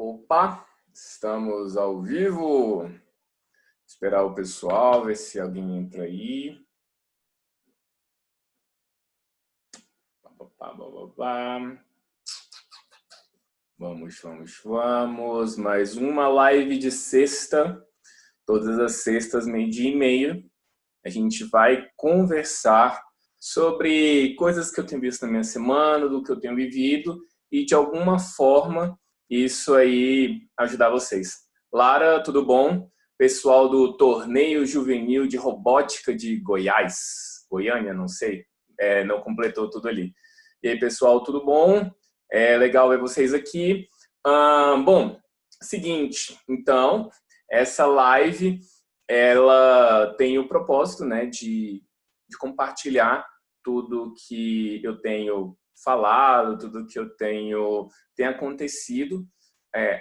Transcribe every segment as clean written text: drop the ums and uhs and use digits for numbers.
Opa, estamos ao vivo. Esperar o pessoal, ver se alguém entra aí. Vamos. Mais uma live de sexta. Todas as sextas, 12h30. A gente vai conversar sobre coisas que eu tenho visto na minha semana, do que eu tenho vivido e, de alguma forma, isso aí ajudar vocês. Lara, tudo bom? Pessoal do Torneio Juvenil de Robótica de Goiás, Goiânia, não sei, não completou tudo ali. E aí, pessoal, tudo bom? É legal ver vocês aqui. Bom, seguinte, então, essa live ela tem o propósito, né, de compartilhar tudo que eu tenho falado, tudo que eu tem acontecido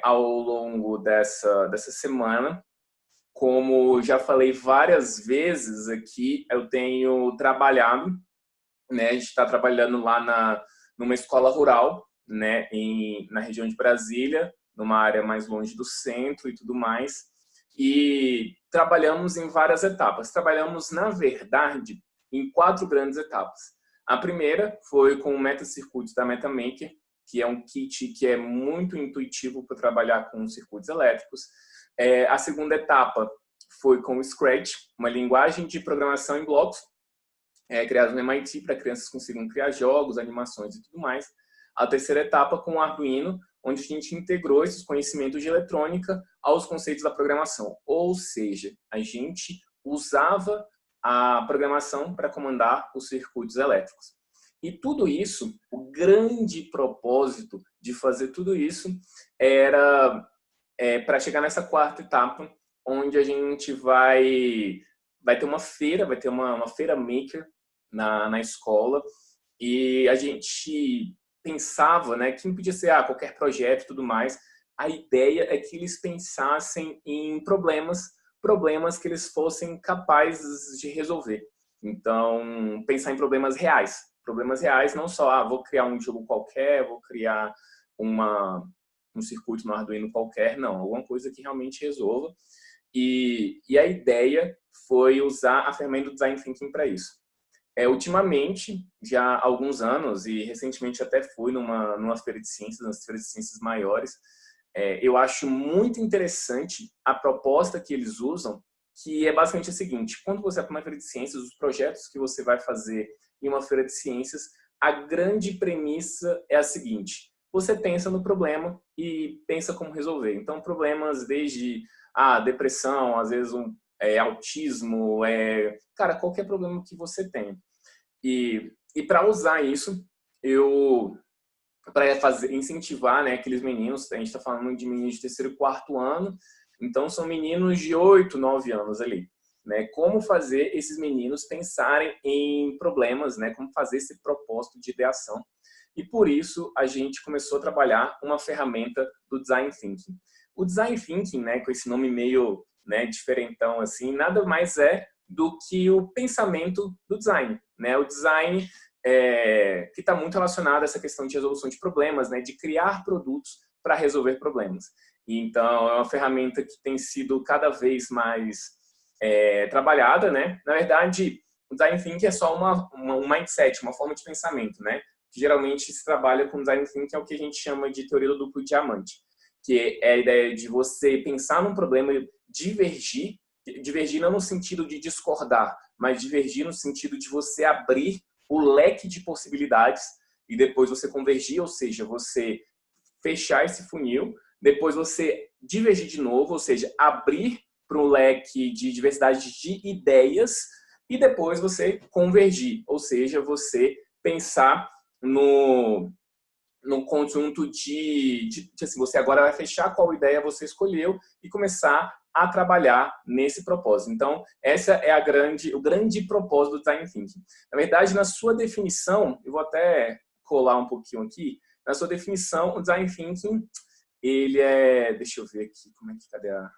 ao longo dessa semana. Como já falei várias vezes aqui, eu tenho trabalhado, né, a gente está trabalhando lá numa escola rural, né, na região de Brasília, numa área mais longe do centro e tudo mais, e trabalhamos em várias etapas. Trabalhamos, na verdade, em 4 grandes etapas. A primeira foi com o Metacircuitos da MetaMaker, que é um kit que é muito intuitivo para trabalhar com circuitos elétricos. A segunda etapa foi com o Scratch, uma linguagem de programação em blocos, criado no MIT para crianças consigam criar jogos, animações e tudo mais. A terceira etapa com o Arduino, onde a gente integrou esses conhecimentos de eletrônica aos conceitos da programação. Ou seja, a gente usava a programação para comandar os circuitos elétricos. E tudo isso, o grande propósito de fazer tudo isso era para chegar nessa quarta etapa, onde a gente vai ter uma feira, vai ter uma feira maker na escola, e a gente pensava, né, que não podia ser qualquer projeto e tudo mais. A ideia é que eles pensassem em problemas que eles fossem capazes de resolver. Então, pensar em problemas reais, não só, vou criar um jogo qualquer, vou criar um circuito no Arduino qualquer, não, alguma coisa que realmente resolva. E a ideia foi usar a ferramenta do Design Thinking para isso. Ultimamente, já há alguns anos, e recentemente até fui numa feira de ciências, nas feiras de ciências maiores, eu acho muito interessante a proposta que eles usam, que é basicamente a seguinte: quando você vai para uma feira de ciências, os projetos que você vai fazer em uma feira de ciências, a grande premissa é a seguinte: você pensa no problema e pensa como resolver. Então, problemas desde depressão, às vezes autismo, cara, qualquer problema que você tenha. E para usar isso, para incentivar, né, aqueles meninos, a gente está falando de meninos de terceiro e quarto ano, então são meninos de 8, 9 anos ali, né? Como fazer esses meninos pensarem em problemas, né? Como fazer esse propósito de ideação. E por isso a gente começou a trabalhar uma ferramenta do Design Thinking. O Design Thinking, né, com esse nome meio, né, diferentão assim, nada mais é do que o pensamento do design, né? O design que está muito relacionado a essa questão de resolução de problemas, né? De criar produtos para resolver problemas. E, então, é uma ferramenta que tem sido cada vez mais trabalhada, né? Na verdade, o Design Thinking é só um mindset, uma forma de pensamento, né? Que geralmente se trabalha com Design Thinking, é o que a gente chama de teoria do duplo diamante, que é a ideia de você pensar num problema e divergir não no sentido de discordar, mas divergir no sentido de você abrir o leque de possibilidades e depois você convergir, ou seja, você fechar esse funil, depois você divergir de novo, ou seja, abrir para um leque de diversidade de ideias e depois você convergir, ou seja, você pensar no conjunto de assim, você agora vai fechar qual ideia você escolheu e começar a trabalhar nesse propósito. Então, essa é o grande propósito do Design Thinking. Na verdade, na sua definição, eu vou até colar um pouquinho aqui, na sua definição, o Design Thinking, ele deixa eu ver aqui, cadê a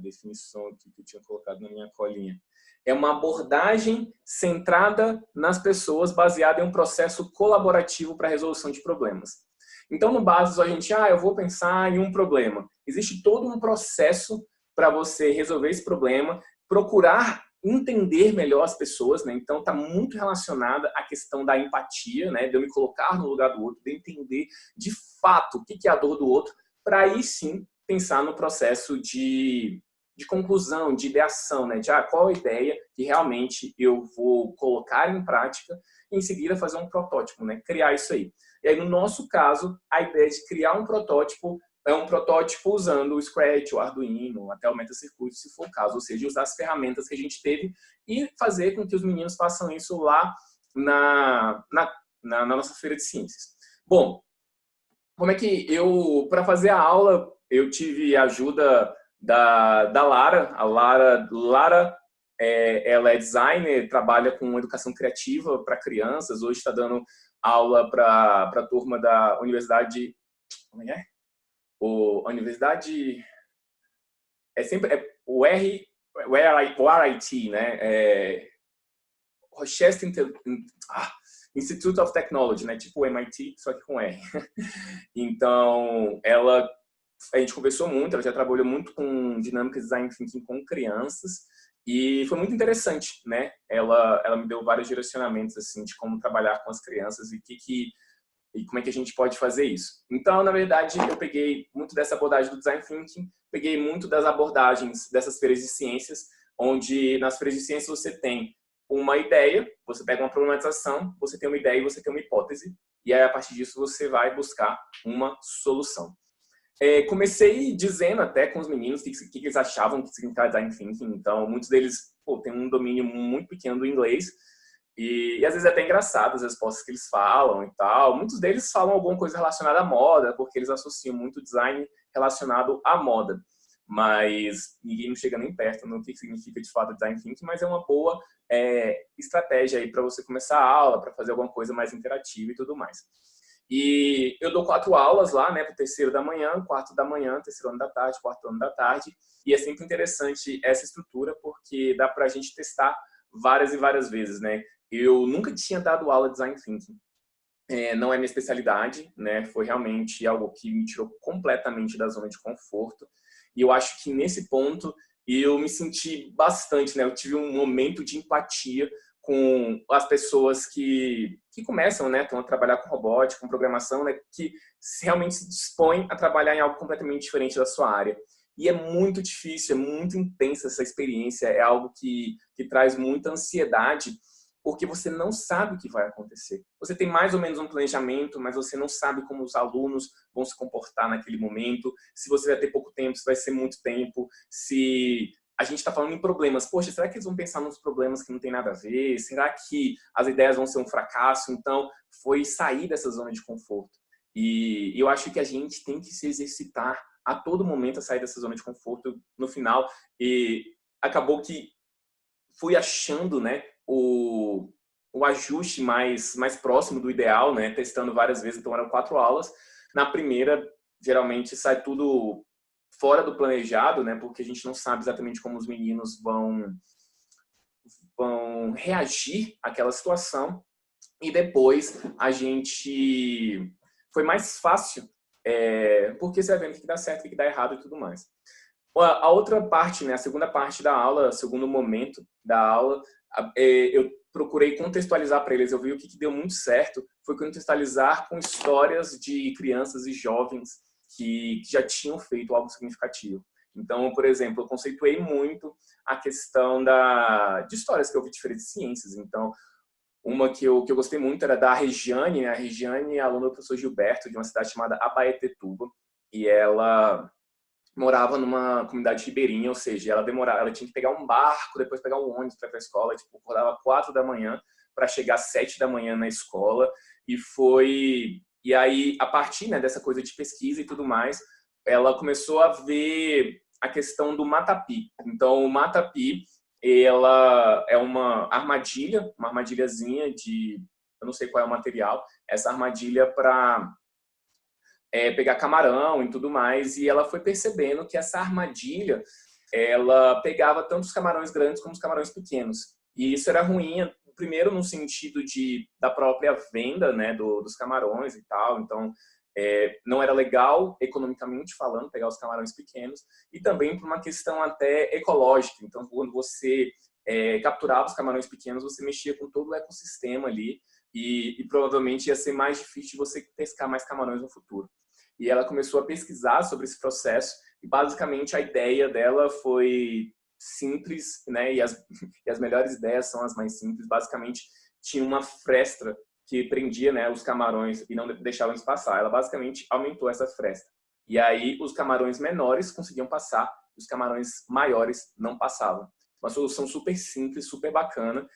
definição aqui que eu tinha colocado na minha colinha. É uma abordagem centrada nas pessoas, baseada em um processo colaborativo para a resolução de problemas. Então, no básico, a gente, eu vou pensar em um problema. Existe todo um processo para você resolver esse problema, procurar entender melhor as pessoas, né? Então, está muito relacionada à questão da empatia, né? De eu me colocar no lugar do outro, de entender de fato o que é a dor do outro, para aí sim pensar no processo de conclusão, de ideação, né? De qual a ideia que realmente eu vou colocar em prática e em seguida fazer um protótipo, né? Criar isso aí. E aí, no nosso caso, a ideia de criar um protótipo é um protótipo usando o Scratch, o Arduino, até o MetaCircuit, se for o caso. Ou seja, usar as ferramentas que a gente teve e fazer com que os meninos façam isso lá na nossa feira de ciências. Bom, como é que para fazer a aula, eu tive a ajuda da Lara. A Lara ela é designer, trabalha com educação criativa para crianças. Hoje está dando aula para a turma da Universidade... Como é? A Universidade... o RIT, né? Rochester Institute of Technology, né? Tipo o MIT, só que com R. Então, a gente conversou muito, ela já trabalhou muito com dinâmica design thinking com crianças e foi muito interessante, né? Ela me deu vários direcionamentos assim de como trabalhar com as crianças e como é que a gente pode fazer isso. Então, na verdade, eu peguei muito dessa abordagem do design thinking, peguei muito das abordagens dessas feiras de ciências, onde nas feiras de ciências você tem uma ideia, você pega uma problematização, você tem uma ideia e você tem uma hipótese, e aí a partir disso você vai buscar uma solução. Comecei dizendo até com os meninos o que eles achavam que significava design thinking. Então, muitos deles têm um domínio muito pequeno do inglês e às vezes é até engraçado as respostas que eles falam e tal. Muitos deles falam alguma coisa relacionada à moda, porque eles associam muito design relacionado à moda. Mas ninguém não chega nem perto no que significa de fato design thinking, mas é uma boa estratégia aí para você começar a aula, para fazer alguma coisa mais interativa e tudo mais. E eu dou 4 aulas lá, né, para o terceiro da manhã, quarto da manhã, terceiro ano da tarde, quarto ano da tarde. E é sempre interessante essa estrutura, porque dá para a gente testar várias e várias vezes, né? Eu nunca tinha dado aula de design thinking. Não é minha especialidade, né? Foi realmente algo que me tirou completamente da zona de conforto. E eu acho que nesse ponto eu me senti bastante, né? Eu tive um momento de empatia com as pessoas que começam, né, a trabalhar com robótica, com programação, né, que realmente se dispõem a trabalhar em algo completamente diferente da sua área. E é muito difícil, é muito intensa essa experiência, é algo que traz muita ansiedade, porque você não sabe o que vai acontecer. Você tem mais ou menos um planejamento, mas você não sabe como os alunos vão se comportar naquele momento, se você vai ter pouco tempo, se vai ser muito tempo, se a gente está falando em problemas. Poxa, será que eles vão pensar nos problemas que não tem nada a ver? Será que as ideias vão ser um fracasso? Então, foi sair dessa zona de conforto. E eu acho que a gente tem que se exercitar a todo momento a sair dessa zona de conforto no final. E acabou que fui achando, né, o ajuste mais próximo do ideal, né, testando várias vezes. Então, eram 4 aulas. Na primeira, geralmente, sai tudo fora do planejado, né? Porque a gente não sabe exatamente como os meninos vão reagir àquela situação. E depois a gente foi mais fácil, porque você vai vendo o que dá certo, o que dá errado e tudo mais. A outra parte, né? A segunda parte da aula, o segundo momento da aula, eu procurei contextualizar para eles. Eu vi o que deu muito certo foi contextualizar com histórias de crianças e jovens que já tinham feito algo significativo. Então, por exemplo, eu conceituei muito a questão de histórias que eu vi de diferentes ciências. Então, uma que eu gostei muito era da Regiane. A Regiane é aluna do professor Gilberto, de uma cidade chamada Abaetetuba, e ela morava numa comunidade ribeirinha, ou seja, ela tinha que pegar um barco, depois pegar um ônibus para ir para a escola, tipo, acordava 4 da manhã para chegar às 7 da manhã na escola, e aí, a partir, né, dessa coisa de pesquisa e tudo mais, ela começou a ver a questão do matapi. Então, o matapi, ela é uma armadilhazinha eu não sei qual é o material, essa armadilha para pegar camarão e tudo mais, e ela foi percebendo que essa armadilha, ela pegava tanto os camarões grandes como os camarões pequenos. E isso era ruim, primeiro no sentido da própria venda, né, dos camarões e tal. Então, não era legal, economicamente falando, pegar os camarões pequenos, e também por uma questão até ecológica. Então, quando você capturava os camarões pequenos, você mexia com todo o ecossistema ali, e provavelmente ia ser mais difícil você pescar mais camarões no futuro. E ela começou a pesquisar sobre esse processo, e basicamente a ideia dela foi simples, né? E as melhores ideias são as mais simples. Basicamente, tinha uma fresta que prendia, né, os camarões e não deixava eles passar. Ela basicamente aumentou essa fresta. E aí os camarões menores conseguiam passar, os camarões maiores não passavam. Uma solução super simples, super bacana.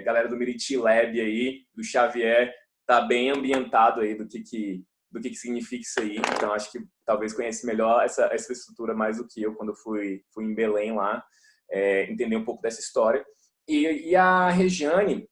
Galera do Miriti Lab aí, do Xavier, tá bem ambientado aí do que significa isso aí. Então, acho que talvez conhece melhor essa estrutura mais do que eu quando fui em Belém lá, entender um pouco dessa história. E a Regiane,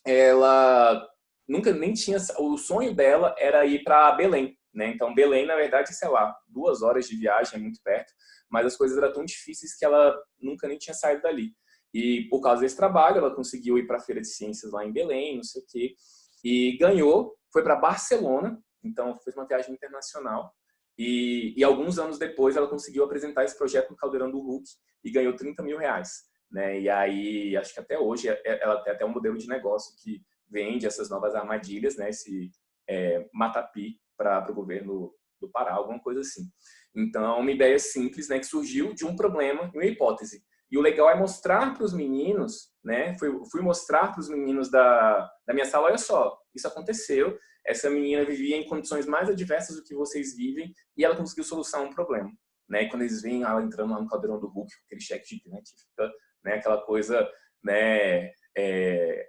ela nunca nem tinha... O sonho dela era ir para Belém, né? Então, Belém, na verdade, sei lá, 2 horas de viagem, é muito perto, mas as coisas eram tão difíceis que ela nunca nem tinha saído dali. E por causa desse trabalho, ela conseguiu ir para a Feira de Ciências lá em Belém, não sei o quê, e ganhou, foi para Barcelona, então fez uma viagem internacional, e alguns anos depois ela conseguiu apresentar esse projeto no Caldeirão do Hulk e ganhou R$30 mil, né? E aí, acho que até hoje ela tem até um modelo de negócio que vende essas novas armadilhas, né? Esse matapi para o governo do Pará, alguma coisa assim. Então, uma ideia simples, né, que surgiu de um problema e uma hipótese. E o legal é mostrar para os meninos, né? Fui mostrar para os meninos da minha sala, olha só, isso aconteceu, essa menina vivia em condições mais adversas do que vocês vivem e ela conseguiu solucionar um problema. Né? E quando eles veem ela entrando lá no Caldeirão do Hulk, aquele cheque gigante, fica, né, aquela coisa, né,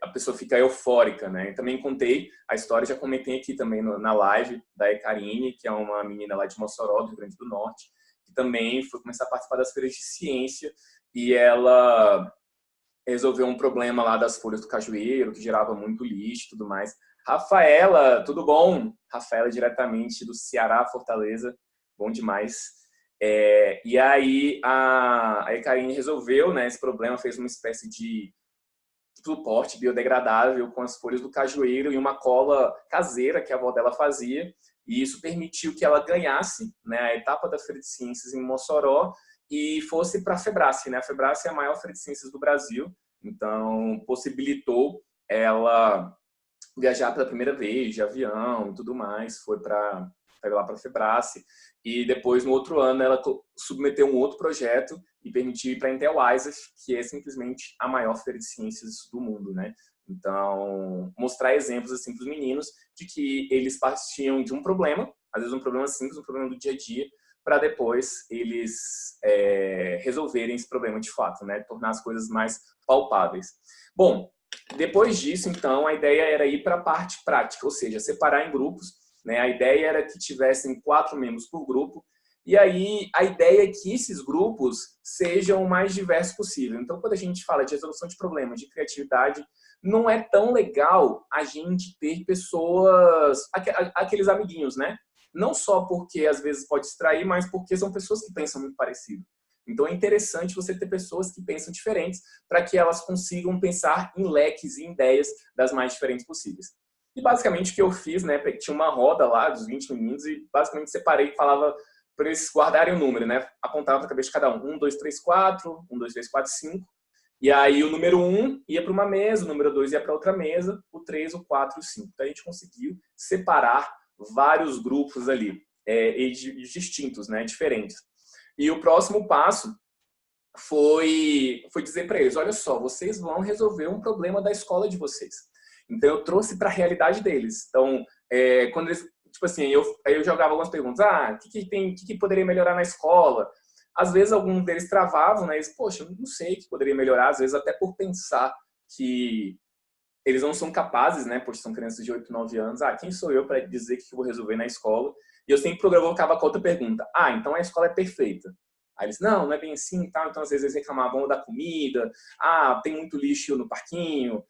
a pessoa fica eufórica, né? E também contei a história, já comentei aqui também na live da Ekarine, que é uma menina lá de Mossoró, do Rio Grande do Norte, que também foi começar a participar das feiras de ciência e ela resolveu um problema lá das folhas do cajueiro, que gerava muito lixo e tudo mais. Rafaela, tudo bom? Rafaela, diretamente do Ceará, Fortaleza, bom demais. E aí a Ekarine resolveu, né, esse problema, fez uma espécie de suporte biodegradável com as folhas do cajueiro e uma cola caseira que a avó dela fazia, e isso permitiu que ela ganhasse, né, a etapa da Feira de Ciências em Mossoró e fosse para a Febrace, né? A Febrace é a maior feira de ciências do Brasil, então possibilitou ela viajar pela primeira vez de avião e tudo mais, foi para lá para a Febrace, e depois no outro ano ela submeteu um outro projeto e permitiu ir para a Intel Isaac, que é simplesmente a maior feira de ciências do mundo, né? Então, mostrar exemplos assim para os meninos de que eles partiam de um problema, às vezes um problema simples, um problema do dia a dia, para depois eles resolverem esse problema de fato, né? Tornar as coisas mais palpáveis. Bom, depois disso, então, a ideia era ir para a parte prática, ou seja, separar em grupos, né? A ideia era que tivessem 4 membros por grupo, e aí a ideia é que esses grupos sejam o mais diversos possível. Então, quando a gente fala de resolução de problemas, de criatividade, não é tão legal a gente ter pessoas, aqueles amiguinhos, né? Não só porque às vezes pode distrair, mas porque são pessoas que pensam muito parecido. Então é interessante você ter pessoas que pensam diferentes para que elas consigam pensar em leques e em ideias das mais diferentes possíveis. E basicamente o que eu fiz, né, tinha uma roda lá dos 20 meninos e basicamente separei e falava para eles guardarem o número, né? Apontava para a cabeça de cada um. 1, 2, 3, 4, 1, 2, 3, 4, 5. E aí o número 1 ia para uma mesa, o número 2 ia para outra mesa, o 3, o 4 e o 5. Então a gente conseguiu separar vários grupos ali, distintos, né, diferentes. E o próximo passo foi dizer para eles, olha só, vocês vão resolver um problema da escola de vocês. Então eu trouxe para a realidade deles. Então, quando eles, tipo assim, eu jogava algumas perguntas, o que poderia melhorar na escola? Às vezes alguns deles travavam, né? Eles, poxa, não sei o que poderia melhorar, às vezes até por pensar que eles não são capazes, né? Porque são crianças de 8, 9 anos. Quem sou eu para dizer o que eu vou resolver na escola? E eu sempre provocava com outra pergunta. Então a escola é perfeita. Aí eles, não é bem assim e tal. Então às vezes eles reclamavam da comida. Tem muito lixo no parquinho.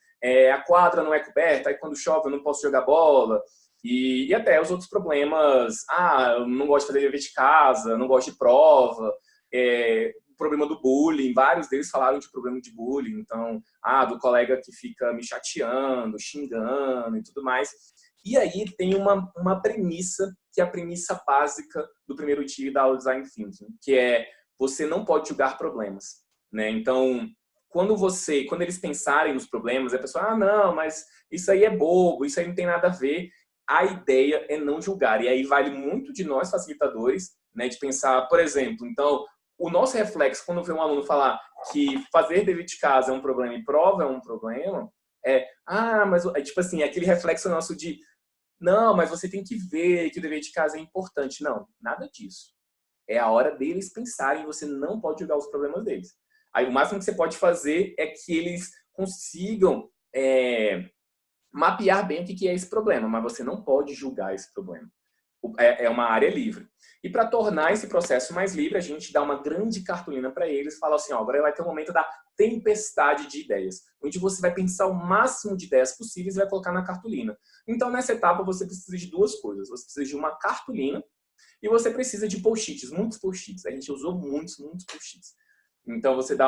A quadra não é coberta. Aí quando chove eu não posso jogar bola. E até os outros problemas. Eu não gosto de fazer dever de casa, não gosto de prova. O problema do bullying, vários deles falaram de problema de bullying, então, do colega que fica me chateando, xingando e tudo mais. E aí tem uma premissa, que é a premissa básica do primeiro dia da aula de Design Thinking, que é você não pode julgar problemas, né? Então, quando eles pensarem nos problemas, a pessoa, não, mas isso aí é bobo, isso aí não tem nada a ver. A ideia é não julgar. E aí vale muito de nós, facilitadores, né, de pensar, por exemplo, então, o nosso reflexo, quando vê um aluno falar que fazer dever de casa é um problema e prova é um problema, mas, tipo assim, aquele reflexo nosso de, não, mas você tem que ver que o dever de casa é importante. Não, nada disso. É a hora deles pensarem, você não pode julgar os problemas deles. Aí o máximo que você pode fazer é que eles consigam mapear bem o que é esse problema, mas você não pode julgar esse problema. É uma área livre. E para tornar esse processo mais livre, a gente dá uma grande cartolina para eles, fala assim, agora vai ter um momento da tempestade de ideias, onde você vai pensar o máximo de ideias possíveis e vai colocar na cartolina. Então, nessa etapa, você precisa de duas coisas. Você precisa de uma cartolina e você precisa de post-its, muitos post-its. A gente usou muitos post-its. Então, você dá,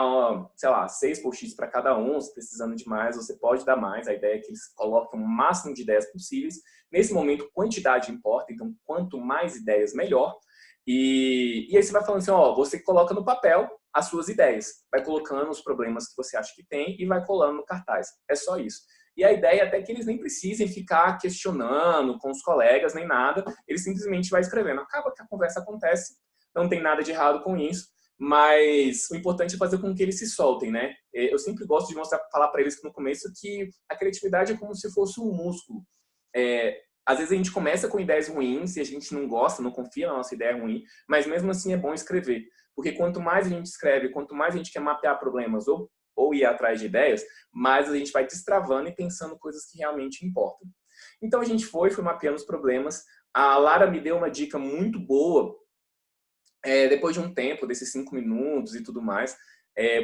sei lá, 6 post-its para cada um, se precisando de mais, você pode dar mais. A ideia é que eles coloquem o máximo de ideias possíveis. Nesse momento, quantidade importa, então, quanto mais ideias, melhor. E aí você vai falando assim, você coloca no papel as suas ideias, vai colocando os problemas que você acha que tem e vai colando no cartaz. É só isso. E a ideia é até que eles nem precisem ficar questionando com os colegas, nem nada. Eles simplesmente vai escrevendo. Acaba que a conversa acontece, não tem nada de errado com isso. Mas o importante é fazer com que eles se soltem, né? Eu sempre gosto de falar para eles no começo que a criatividade é como se fosse um músculo. Às vezes a gente começa com ideias ruins e a gente não gosta, não confia na nossa ideia ruim, mas mesmo assim é bom escrever. Porque quanto mais a gente escreve, quanto mais a gente quer mapear problemas ou ir atrás de ideias, mais a gente vai destravando e pensando coisas que realmente importam. Então a gente foi mapeando os problemas. A Lara me deu uma dica muito boa. Depois de um tempo, desses 5 minutos e tudo mais,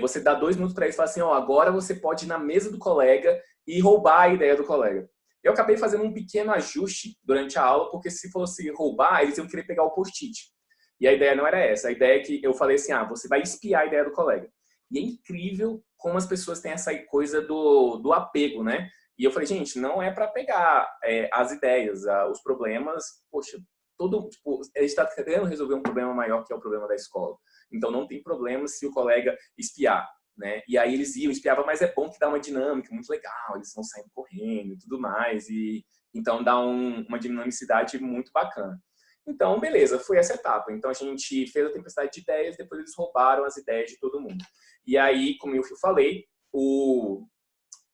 você dá 2 minutos para eles e fala assim, agora você pode ir na mesa do colega e roubar a ideia do colega. Eu acabei fazendo um pequeno ajuste durante a aula, porque se fosse roubar, eles iam querer pegar o post-it. E a ideia não era essa. A ideia é que eu falei assim, você vai espiar a ideia do colega. E é incrível como as pessoas têm essa coisa do apego, né? E eu falei, gente, não é para pegar as ideias, os problemas, poxa, a gente está querendo resolver um problema maior que é o problema da escola. Então não tem problema se o colega espiar, né? E aí eles espiavam, mas é bom que dá uma dinâmica muito legal, eles vão saindo correndo e tudo mais, e então dá uma dinamicidade muito bacana. Então, beleza, foi essa etapa. Então a gente fez a tempestade de ideias, depois eles roubaram as ideias de todo mundo. E aí, como eu falei, o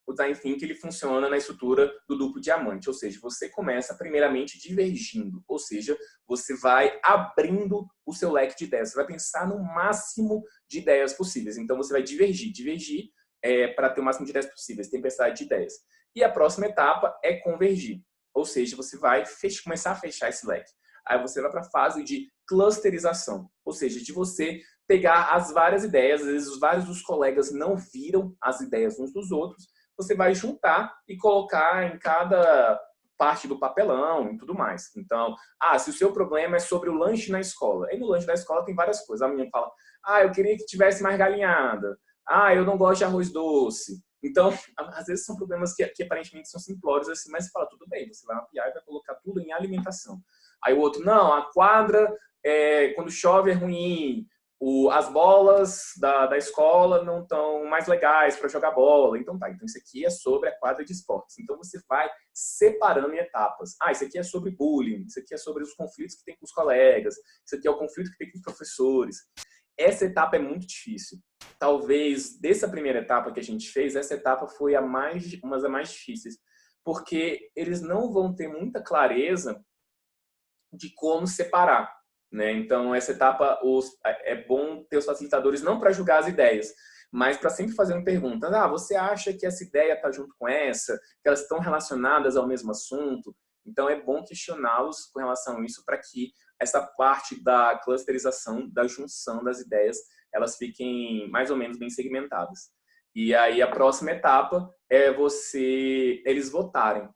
Design Thinking ele funciona na estrutura do duplo diamante, ou seja, você começa primeiramente divergindo, ou seja, você vai abrindo o seu leque de ideias, você vai pensar no máximo de ideias possíveis. Então você vai divergir para ter o máximo de ideias possíveis, tempestade de ideias. E a próxima etapa é convergir, ou seja, você vai começar a fechar esse leque. Aí você vai para a fase de clusterização, ou seja, de você pegar as várias ideias, às vezes vários dos colegas não viram as ideias uns dos outros, você vai juntar e colocar em cada parte do papelão e tudo mais. Então, se o seu problema é sobre o lanche na escola, aí no lanche da escola tem várias coisas. A menina fala, eu queria que tivesse mais galinhada. Eu não gosto de arroz doce. Então, às vezes são problemas que aparentemente são simplórios, assim, mas você fala, tudo bem, você vai mapear e vai colocar tudo em alimentação. Aí o outro, não, a quadra, quando chove é ruim, as bolas da escola não estão mais legais para jogar bola. Então então isso aqui é sobre a quadra de esportes. Então você vai separando em etapas. Isso aqui é sobre bullying, isso aqui é sobre os conflitos que tem com os colegas, isso aqui é o conflito que tem com os professores. Essa etapa é muito difícil. Talvez dessa primeira etapa que a gente fez, essa etapa foi uma das mais difíceis, porque eles não vão ter muita clareza de como separar, né? Então, essa etapa é bom ter os facilitadores não para julgar as ideias, mas para sempre fazendo perguntas. Você acha que essa ideia está junto com essa? Que elas estão relacionadas ao mesmo assunto? Então, é bom questioná-los com relação a isso para que essa parte da clusterização, da junção das ideias, elas fiquem mais ou menos bem segmentadas. E aí, a próxima etapa é eles votarem.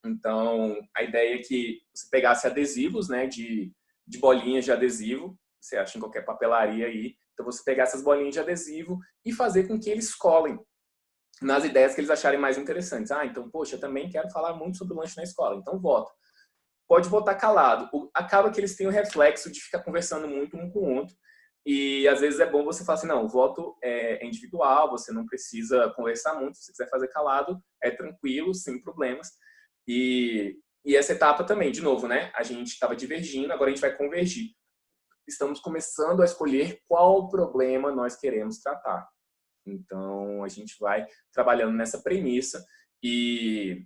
Então, a ideia é que você pegasse adesivos, né, de bolinhas de adesivo, você acha em qualquer papelaria aí, então você pegar essas bolinhas de adesivo e fazer com que eles colem. nas ideias que eles acharem mais interessantes. Ah, então, poxa, eu também quero falar muito sobre o lanche na escola, então vota. Pode votar calado. Acaba que eles têm o reflexo de ficar conversando muito um com o outro, e às vezes é bom você falar assim, não, o voto é individual, você não precisa conversar muito, se você quiser fazer calado, é tranquilo, sem problemas. E essa etapa também, de novo, né? A gente estava divergindo, agora a gente vai convergir. Estamos começando a escolher qual problema nós queremos tratar. Então, a gente vai trabalhando nessa premissa e,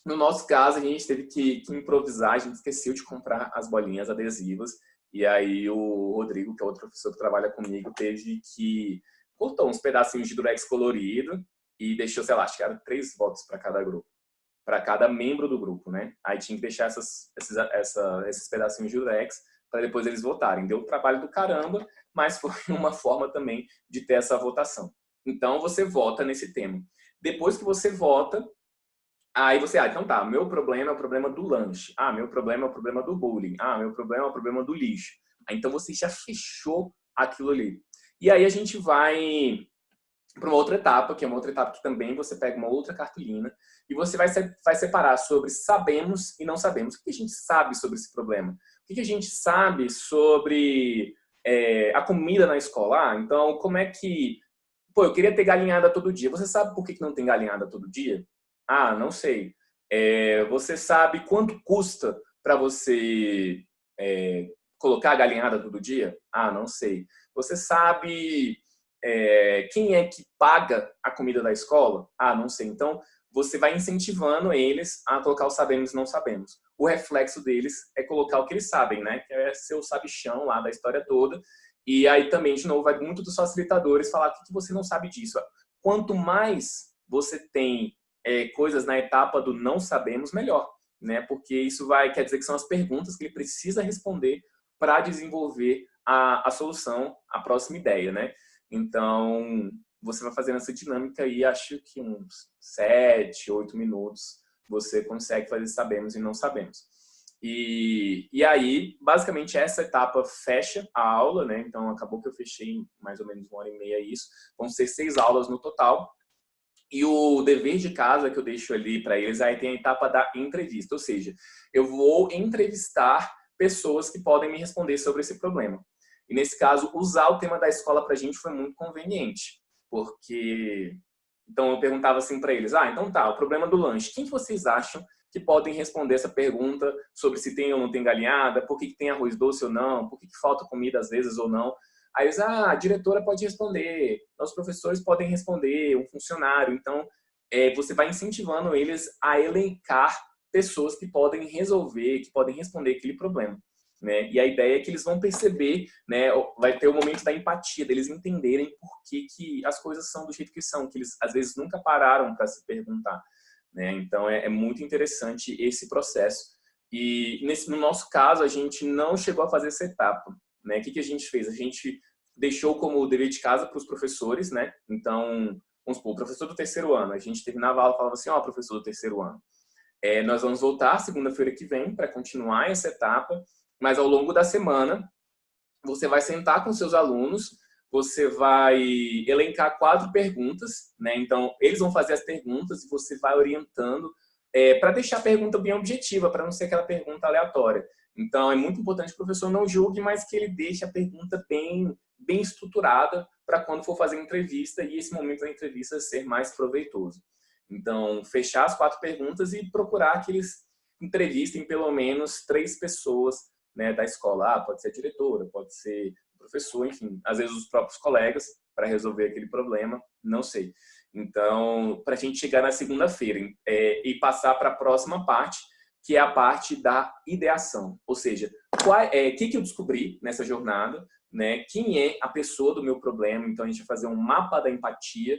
no nosso caso, a gente teve que improvisar, a gente esqueceu de comprar as bolinhas adesivas e aí o Rodrigo, que é outro professor que trabalha comigo, teve que cortou uns pedacinhos de durex colorido e deixou, sei lá, acho que eram 3 votos para cada grupo, para cada membro do grupo, né? Aí tinha que deixar esses pedacinhos de durex para depois eles votarem. Deu trabalho do caramba, mas foi uma forma também de ter essa votação. Então, você vota nesse tema. Depois que você vota, aí você, então tá, meu problema é o problema do lanche. Ah, meu problema é o problema do bullying. Ah, meu problema é o problema do lixo. Aí, então, você já fechou aquilo ali. E aí a gente vai para uma outra etapa, que é uma outra etapa que também você pega uma outra cartolina e você vai separar sobre sabemos e não sabemos. O que a gente sabe sobre esse problema? O que a gente sabe sobre a comida na escola? Ah, então, como é que... Pô, eu queria ter galinhada todo dia. Você sabe por que não tem galinhada todo dia? Ah, não sei. Você sabe quanto custa para você colocar a galinhada todo dia? Ah, não sei. Você sabe quem é que paga a comida da escola? Ah, não sei. Então, você vai incentivando eles a colocar o sabemos e não sabemos. O reflexo deles é colocar o que eles sabem, né? Que é ser o sabichão lá da história toda. E aí também, de novo, vai muito dos facilitadores falar o que você não sabe disso. Quanto mais você tem coisas na etapa do não sabemos, melhor, né? Porque isso quer dizer que são as perguntas que ele precisa responder para desenvolver a solução, a próxima ideia, né? Então, você vai fazendo essa dinâmica e acho que uns 7, 8 minutos você consegue fazer sabemos e não sabemos. E aí, basicamente, essa etapa fecha a aula, né? Então, acabou que eu fechei em mais ou menos 1h30 isso. Vão ser 6 aulas no total. E o dever de casa que eu deixo ali para eles, aí tem a etapa da entrevista. Ou seja, eu vou entrevistar pessoas que podem me responder sobre esse problema. E nesse caso, usar o tema da escola para a gente foi muito conveniente. Porque... Então, eu perguntava assim para eles, então tá, o problema do lanche. Quem vocês acham que podem responder essa pergunta sobre se tem ou não tem galinhada, por que tem arroz doce ou não, por que falta comida às vezes ou não. Aí eles, a diretora pode responder, os professores podem responder, um funcionário. Então, você vai incentivando eles a elencar pessoas que podem resolver, que podem responder aquele problema. Né? E a ideia é que eles vão perceber, né? Vai ter o momento da empatia, deles entenderem por que as coisas são do jeito que são, que eles às vezes nunca pararam para se perguntar. Né? Então, é muito interessante esse processo. E no nosso caso, a gente não chegou a fazer essa etapa. Né? O que a gente fez? A gente deixou como dever de casa para os professores, né? Então, vamos supor, o professor do terceiro ano, a gente terminava a aula e falava assim, professor do terceiro ano, nós vamos voltar segunda-feira que vem para continuar essa etapa, mas ao longo da semana, você vai sentar com seus alunos, você vai elencar 4 perguntas, né? Então, eles vão fazer as perguntas e você vai orientando para deixar a pergunta bem objetiva, para não ser aquela pergunta aleatória. Então, é muito importante que o professor não julgue, mas que ele deixe a pergunta bem estruturada para quando for fazer a entrevista e esse momento da entrevista ser mais proveitoso. Então, fechar as 4 perguntas e procurar que eles entrevistem pelo menos 3 pessoas, né, da escola. Pode ser a diretora, pode ser o professor, enfim, às vezes os próprios colegas para resolver aquele problema, não sei. Então, para a gente chegar na segunda-feira e passar para a próxima parte, que é a parte da ideação. Ou seja, o que eu descobri nessa jornada, né? Quem é a pessoa do meu problema? Então, a gente vai fazer um mapa da empatia,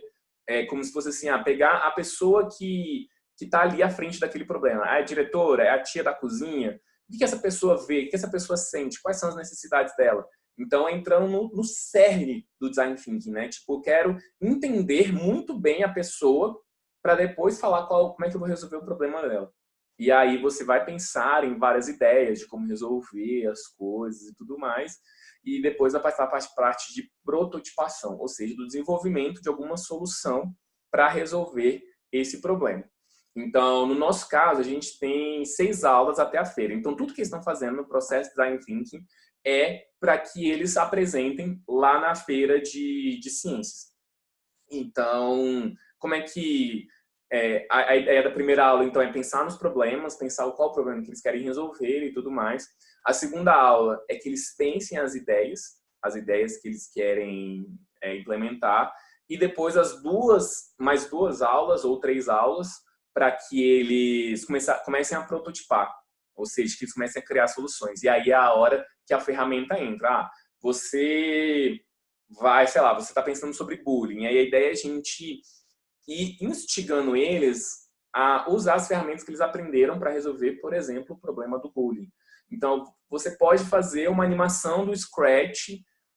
como se fosse assim, pegar a pessoa que está ali à frente daquele problema. É a diretora, é a tia da cozinha. O que essa pessoa vê? O que essa pessoa sente? Quais são as necessidades dela? Então, entrando no cerne do design thinking, né? Tipo, eu quero entender muito bem a pessoa para depois falar como é que eu vou resolver o problema dela. E aí você vai pensar em várias ideias de como resolver as coisas e tudo mais. E depois vai passar para a parte de prototipação, ou seja, do desenvolvimento de alguma solução para resolver esse problema. Então, no nosso caso, a gente tem 6 aulas até a feira. Então, tudo que eles estão fazendo no processo Design Thinking é para que eles apresentem lá na feira de ciências. Então, como é que... a ideia da primeira aula, então, é pensar nos problemas, pensar qual o problema que eles querem resolver e tudo mais. A segunda aula é que eles pensem as ideias que eles querem implementar. E depois mais 2 aulas ou 3 aulas para que eles comecem a prototipar. Ou seja, que eles comecem a criar soluções. E aí é a hora que a ferramenta entra. Você vai, sei lá, você está pensando sobre bullying. E aí a ideia é a gente ir instigando eles a usar as ferramentas que eles aprenderam para resolver, por exemplo, o problema do bullying. Então, você pode fazer uma animação do Scratch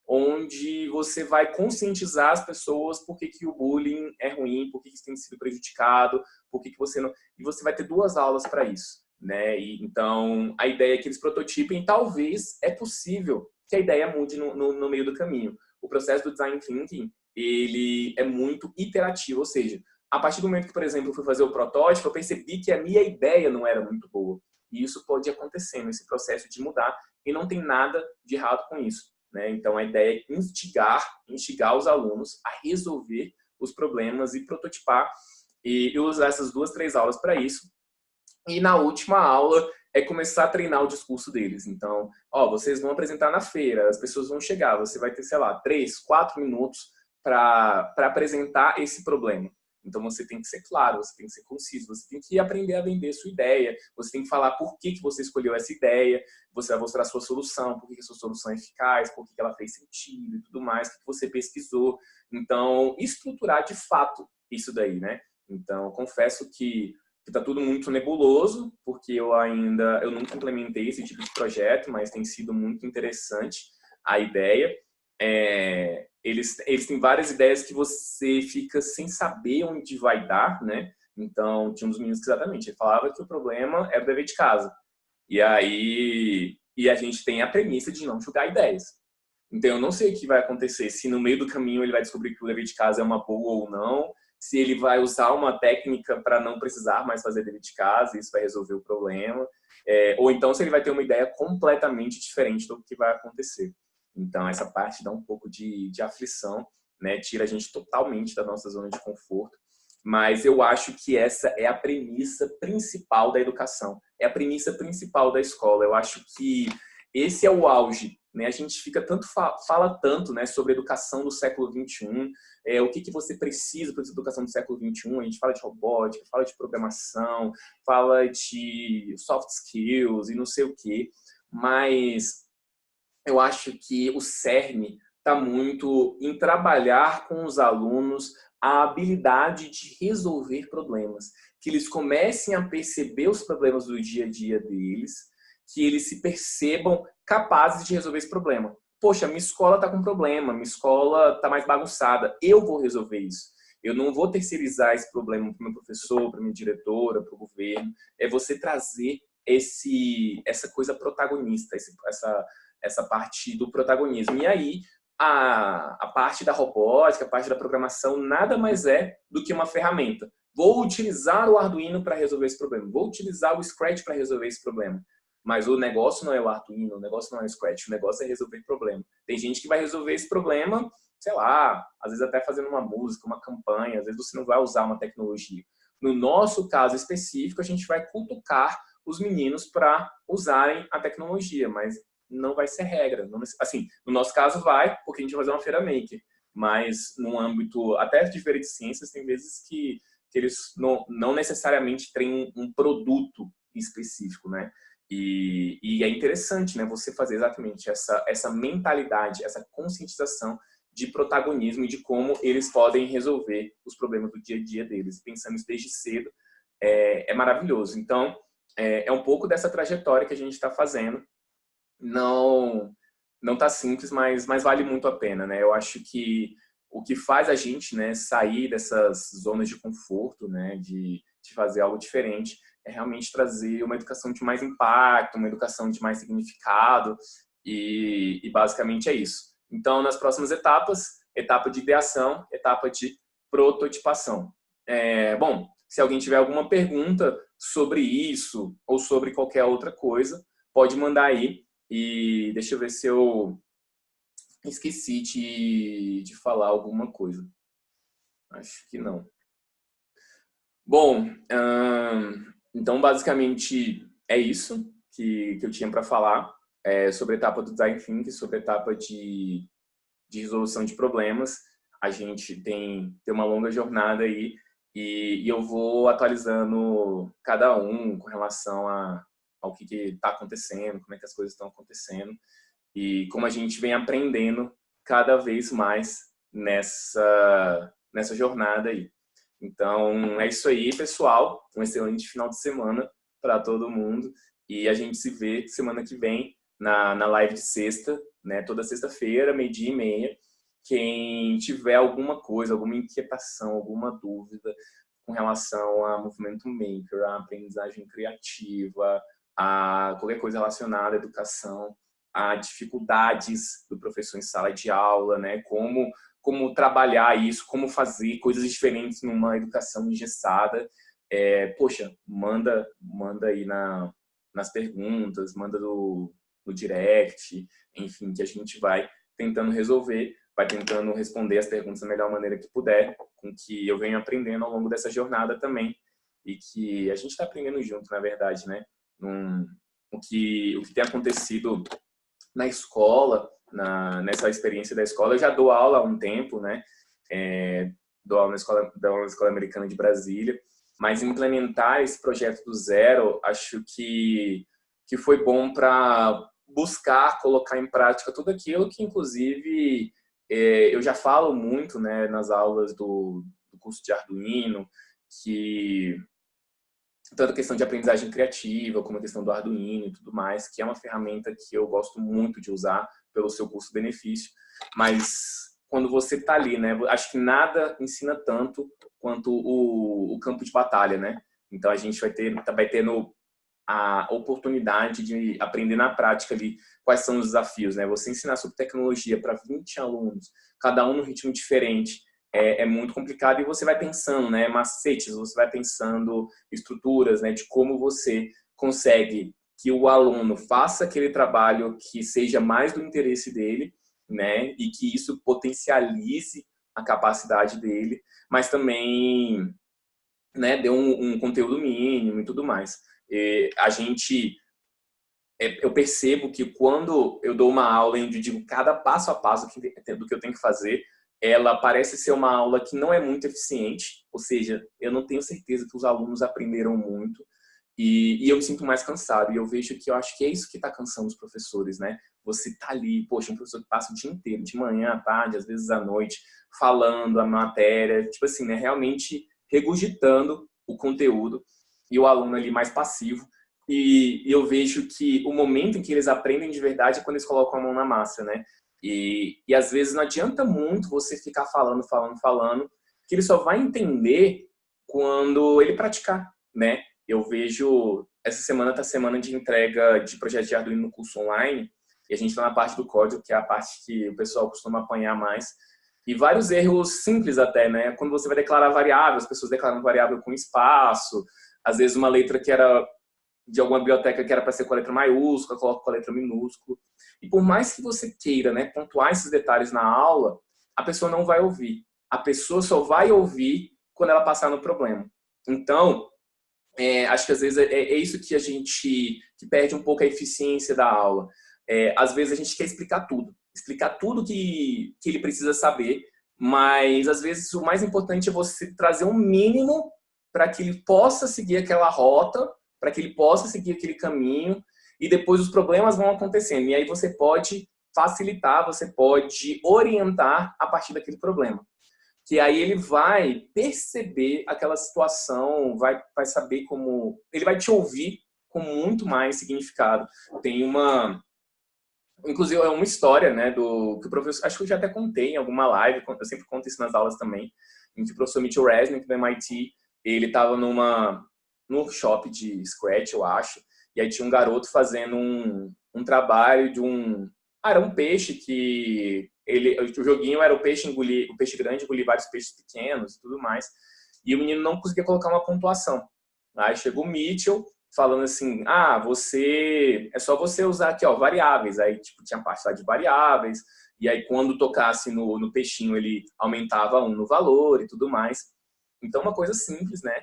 onde você vai conscientizar as pessoas por que o bullying é ruim, por que isso tem sido prejudicado, por que você não... E você vai ter 2 aulas para isso, né? Então, a ideia é que eles prototipem, talvez é possível que a ideia mude no meio do caminho. O processo do Design Thinking, ele é muito iterativo, ou seja, a partir do momento que, por exemplo, eu fui fazer o protótipo, eu percebi que a minha ideia não era muito boa. E isso pode acontecer nesse processo de mudar, e não tem nada de errado com isso, né? Então, a ideia é instigar os alunos a resolver os problemas e prototipar, e usar essas 2, 3 aulas para isso. E na última aula é começar a treinar o discurso deles. Então, vocês vão apresentar na feira, as pessoas vão chegar, você vai ter, sei lá, 3, 4 minutos para apresentar esse problema. Então, você tem que ser claro, você tem que ser conciso, você tem que aprender a vender sua ideia, você tem que falar por que você escolheu essa ideia, você vai mostrar a sua solução, por que a sua solução é eficaz, por que ela fez sentido e tudo mais, o que você pesquisou. Então, estruturar de fato isso daí, né? Então, confesso que está tudo muito nebuloso, porque eu nunca implementei esse tipo de projeto, mas tem sido muito interessante a ideia. Eles têm várias ideias que você fica sem saber onde vai dar, né? Então, tinha uns meninos que exatamente, ele falava que o problema era o dever de casa. E a gente tem a premissa de não julgar ideias. Então, eu não sei o que vai acontecer, se no meio do caminho ele vai descobrir que o dever de casa é uma boa ou não, se ele vai usar uma técnica para não precisar mais fazer dever de casa, isso vai resolver o problema, ou então se ele vai ter uma ideia completamente diferente do que vai acontecer. Então, essa parte dá um pouco de aflição, né? Tira a gente totalmente da nossa zona de conforto, mas eu acho que essa é a premissa principal da educação, é a premissa principal da escola. Eu acho que esse é o auge, né? A gente fala tanto, né, sobre a educação do século XXI, o que você precisa para essa educação do século XXI. A gente fala de robótica, fala de programação, fala de soft skills e não sei o quê, mas eu acho que o cerne está muito em trabalhar com os alunos a habilidade de resolver problemas, que eles comecem a perceber os problemas do dia a dia deles, que eles se percebam capazes de resolver esse problema. Poxa, minha escola está com problema, minha escola está mais bagunçada, eu vou resolver isso. Eu não vou terceirizar esse problema para o meu professor, para a minha diretora, para o governo. É você trazer essa coisa protagonista, essa parte do protagonismo. E aí, a parte da robótica, a parte da programação, nada mais é do que uma ferramenta. Vou utilizar o Arduino para resolver esse problema. Vou utilizar o Scratch para resolver esse problema. Mas o negócio não é o Arduino, o negócio não é o Scratch, o negócio é resolver problema. Tem gente que vai resolver esse problema, sei lá, às vezes até fazendo uma música, uma campanha, às vezes você não vai usar uma tecnologia. No nosso caso específico, a gente vai cutucar os meninos para usarem a tecnologia, mas não vai ser regra. Assim, no nosso caso vai, porque a gente vai fazer uma feira maker, mas no âmbito até de feira de ciências, tem vezes que eles não necessariamente têm um produto específico, né? E é interessante, né, você fazer exatamente essa mentalidade, essa conscientização de protagonismo e de como eles podem resolver os problemas do dia a dia deles. Pensando isso desde cedo é maravilhoso. Então, é um pouco dessa trajetória que a gente está fazendo. Não tá simples, mas vale muito a pena, né? Eu acho que o que faz a gente, né, sair dessas zonas de conforto, né, de fazer algo diferente, é realmente trazer uma educação de mais impacto, uma educação de mais significado, e basicamente é isso. Então, nas próximas etapas, etapa de ideação, etapa de prototipação. Bom, se alguém tiver alguma pergunta sobre isso ou sobre qualquer outra coisa, pode mandar aí. E deixa eu ver se eu esqueci de falar alguma coisa. Acho que não. Bom, então basicamente é isso que eu tinha para falar sobre a etapa do Design Thinking, sobre a etapa de resolução de problemas. A gente tem uma longa jornada aí e eu vou atualizando cada um com relação ao que está acontecendo, como é que as coisas estão acontecendo e como a gente vem aprendendo cada vez mais nessa jornada aí. Então, é isso aí, pessoal. Um excelente final de semana para todo mundo. E a gente se vê semana que vem na live de sexta, né? Toda sexta-feira, 12h30. Quem tiver alguma coisa, alguma inquietação, alguma dúvida com relação a movimento maker, a aprendizagem criativa, a qualquer coisa relacionada à educação, a dificuldades do professor em sala de aula, né? Como trabalhar isso, como fazer coisas diferentes numa educação engessada. Poxa, manda aí nas perguntas, manda no direct, enfim, que a gente vai tentando resolver, vai tentando responder as perguntas da melhor maneira que puder, com que eu venho aprendendo ao longo dessa jornada também, e que a gente está aprendendo junto, na verdade, né? O que tem acontecido na escola, nessa experiência da escola. Eu já dou aula há um tempo, né? Dou aula na escola Americana de Brasília, mas implementar esse projeto do zero, acho que foi bom para buscar colocar em prática tudo aquilo que, inclusive, eu já falo muito, né, nas aulas do curso de Arduino, que tanto a questão de aprendizagem criativa, como a questão do Arduino e tudo mais, que é uma ferramenta que eu gosto muito de usar pelo seu custo-benefício, mas quando você está ali, né, acho que nada ensina tanto quanto o campo de batalha, né? Então a gente vai tendo a oportunidade de aprender na prática ali quais são os desafios, né? Você ensinar sobre tecnologia para 20 alunos, cada um num ritmo diferente, é muito complicado, e você vai pensando, né, macetes, você vai pensando estruturas, né, de como você consegue que o aluno faça aquele trabalho que seja mais do interesse dele, né, e que isso potencialize a capacidade dele, mas também, né, dê um conteúdo mínimo e tudo mais. Eu percebo que quando eu dou uma aula onde eu digo cada passo a passo do que eu tenho que fazer, ela parece ser uma aula que não é muito eficiente, ou seja, eu não tenho certeza que os alunos aprenderam muito e eu me sinto mais cansado. E eu vejo que eu acho que é isso que está cansando os professores, né? Você tá ali, poxa, um professor que passa o dia inteiro, de manhã à tarde, às vezes à noite, falando a matéria, tipo assim, né? Realmente regurgitando o conteúdo e o aluno ali mais passivo. E eu vejo que o momento em que eles aprendem de verdade é quando eles colocam a mão na massa, né? E às vezes não adianta muito você ficar falando, que ele só vai entender quando ele praticar, né? Eu vejo, essa semana tá semana de entrega de projeto de Arduino no curso online, e a gente está na parte do código, que é a parte que o pessoal costuma apanhar mais, e vários erros simples até, né? Quando você vai declarar variável, as pessoas declaram variável com espaço, às vezes uma letra que era de alguma biblioteca que era para ser com a letra maiúscula, coloca com a letra minúscula. E por mais que você queira, né, pontuar esses detalhes na aula, a pessoa não vai ouvir. A pessoa só vai ouvir quando ela passar no problema. Então, acho que às vezes é isso que a gente que perde um pouco a eficiência da aula. Às vezes a gente quer explicar tudo que ele precisa saber, mas às vezes o mais importante é você trazer um mínimo para que ele possa seguir aquela rota, para que ele possa seguir aquele caminho, e depois os problemas vão acontecendo. E aí você pode facilitar, você pode orientar a partir daquele problema. Que aí ele vai perceber aquela situação, vai saber como... Ele vai te ouvir com muito mais significado. Tem uma... Inclusive, é uma história, né, que o professor... Acho que eu já até contei em alguma live, eu sempre conto isso nas aulas também, em que o professor Mitchell Resnick, do MIT, ele estava num workshop de Scratch, eu acho, e aí tinha um garoto fazendo um trabalho de era um peixe que... o joguinho era o peixe grande engolir vários peixes pequenos e tudo mais. e o menino não conseguia colocar uma pontuação. Aí chegou o Mitchell falando assim, é só você usar aqui, ó, variáveis. Aí, tipo, tinha parte lá de variáveis, e aí quando tocasse no peixinho, ele aumentava 1 no valor e tudo mais. Então, uma coisa simples, né?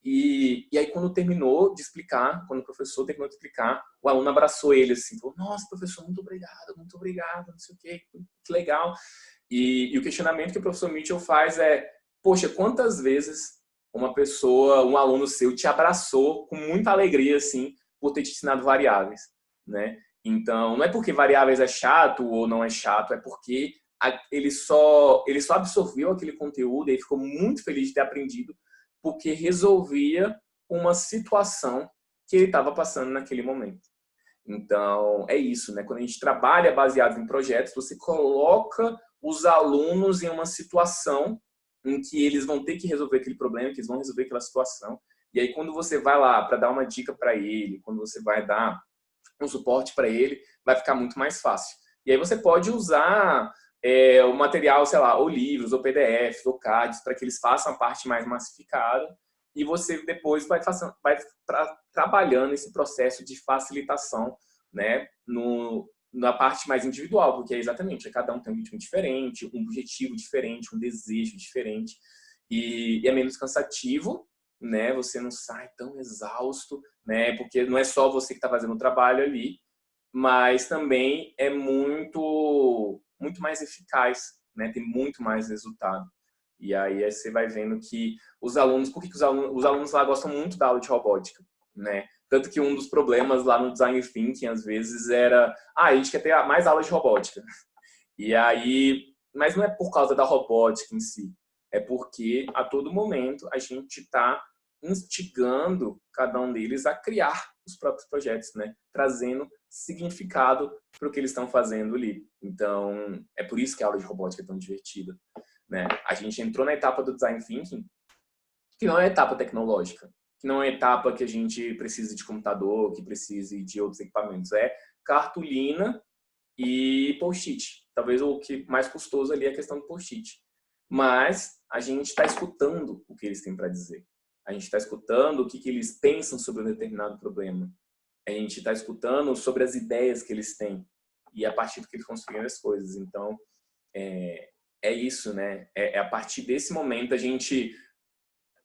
E aí, quando terminou de explicar, quando o professor terminou de explicar, o aluno abraçou ele assim, falou, nossa, professor, muito obrigado, não sei o quê, que legal. E o questionamento que o professor Mitchell faz é, poxa, quantas vezes uma pessoa, um aluno seu te abraçou com muita alegria, assim, por ter te ensinado variáveis, né? Então, não é porque variáveis é chato ou não é chato, é porque ele só absorveu aquele conteúdo e ficou muito feliz de ter aprendido porque resolvia uma situação que ele estava passando naquele momento. Então, é isso, né? Quando a gente trabalha baseado em projetos, você coloca os alunos em uma situação em que eles vão ter que resolver aquele problema, que eles vão resolver aquela situação. E aí, quando você vai lá para dar uma dica para ele, quando você vai dar um suporte para ele, vai ficar muito mais fácil. E aí você pode usar o material, sei lá, ou livros, ou PDFs, ou CADs, para que eles façam a parte mais massificada e você depois vai trabalhando esse processo de facilitação, né, na parte mais individual, porque é exatamente, cada um tem um ritmo diferente, um objetivo diferente, um desejo diferente, e é menos cansativo, né, você não sai tão exausto, né, porque não é só você que está fazendo o trabalho ali, mas também é muito mais eficaz, né, tem muito mais resultado. E aí você vai vendo que os alunos, por que os alunos lá gostam muito da aula de robótica, né? Tanto que um dos problemas lá no Design Thinking, às vezes, era a gente quer ter mais aulas de robótica. E aí, mas não é por causa da robótica em si, é porque a todo momento a gente está instigando cada um deles a criar os próprios projetos, né? Trazendo significado para o que eles estão fazendo ali. Então, é por isso que a aula de robótica é tão divertida, né? A gente entrou na etapa do Design Thinking, que não é a etapa tecnológica, que não é a etapa que a gente precisa de computador, que precise de outros equipamentos. É cartolina e post-it. Talvez o que mais custoso ali é a questão do post-it. Mas a gente está escutando o que eles têm para dizer. A gente está escutando o que eles pensam sobre um determinado problema. A gente está escutando sobre as ideias que eles têm. E a partir do que eles construíram as coisas. Então, é isso, né? É a partir desse momento a gente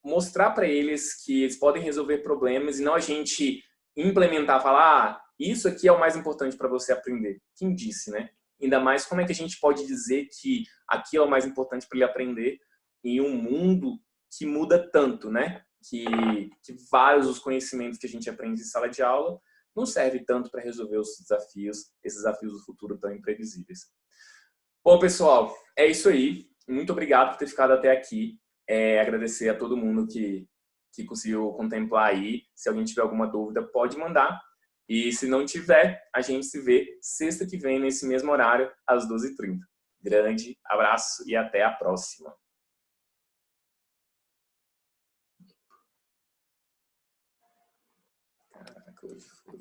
mostrar para eles que eles podem resolver problemas e não a gente implementar, falar, isso aqui é o mais importante para você aprender. Quem disse, né? Ainda mais como é que a gente pode dizer que aquilo é o mais importante para ele aprender em um mundo que muda tanto, né? Que vários dos conhecimentos que a gente aprende em sala de aula não serve tanto para resolver esses desafios do futuro tão imprevisíveis. Bom, pessoal, é isso aí. Muito obrigado por ter ficado até aqui. Agradecer a todo mundo que conseguiu contemplar aí. Se alguém tiver alguma dúvida, pode mandar. E se não tiver, a gente se vê sexta que vem, nesse mesmo horário, às 12h30. Grande abraço e até a próxima. Caraca, hoje foi.